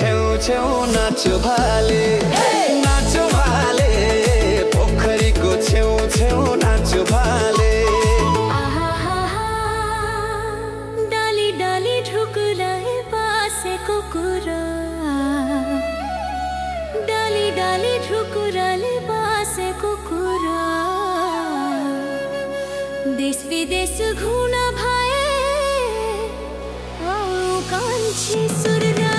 छेउ छेउ नाच्यो भाले नाच्यो भाले पोखरीको छेउ छेउ नाच्यो भाले डाली डाली ढुकुराए बासेको कुरा डाली डाली ढुकुराले बासेको कुरा देश विदेश घुम्न भए कान्छी सुररा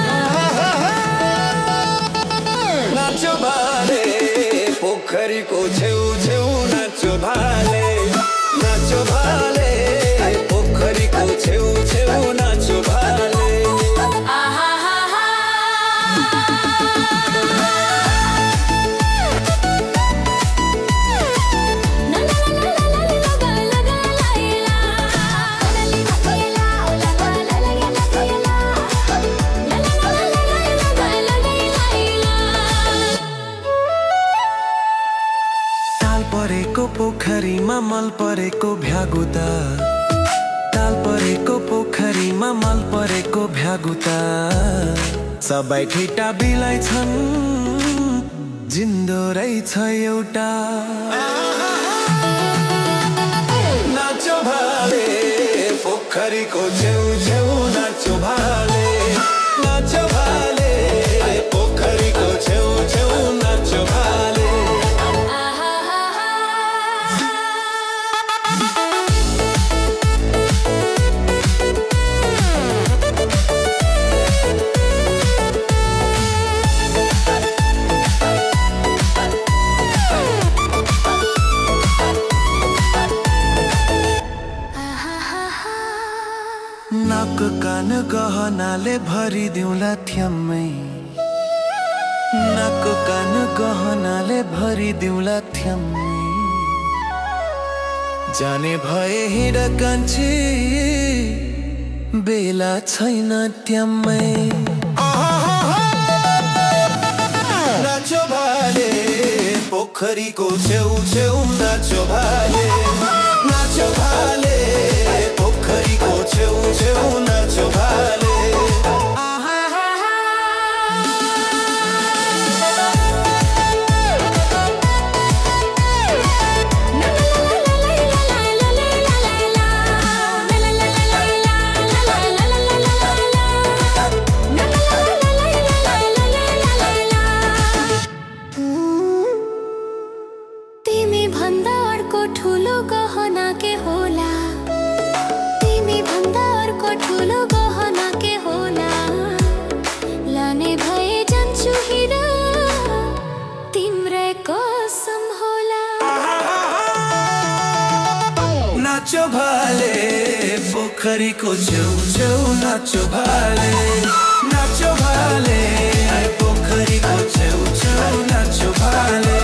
नाच्यो भाले पोखरीको छेउ छेउ नाच्यो भाले नाच्यो भाले पोखरीको छेउ छेउ नाच्यो भाले पोखरीमा मल परेको भ्यागुता ताल परेको पोखरीमा मल परेको भ्यागुता सबै ठिटा बिलाइ छन् जिन्दो रहेछ एउटा नाच्यो भाले पोखरीको छेउ छेउ नाच्यो भाले नाच्यो भाले पोखरीको छेउ छेउ नाच्यो भाले नाक कान गहनाले भरिदिउँला थ्याम्मै नाक कान गहनाले भरिदिउँला थ्याम्मै जाने भए हिँड कान्छी बेला छैन ट्याम्मै नाच्यो भाले पोखरीको छेउ छेउ नाच्यो भाले नाच्यो भाले पोखरीको छेउ छेउ नाच्यो भाले तिमी भन्दा अर्को ठुलो गहना के होला तिमी भन्दा अर्को ठुलो गहना के होला लाने भए जान्छु हिरा तिम्रै कसम होला नाच्यो भाले पोखरीको छेउ छेउ नाच्यो भाले नाच्यो भाले पोखरीको छेउ छेउ नाच्यो भाले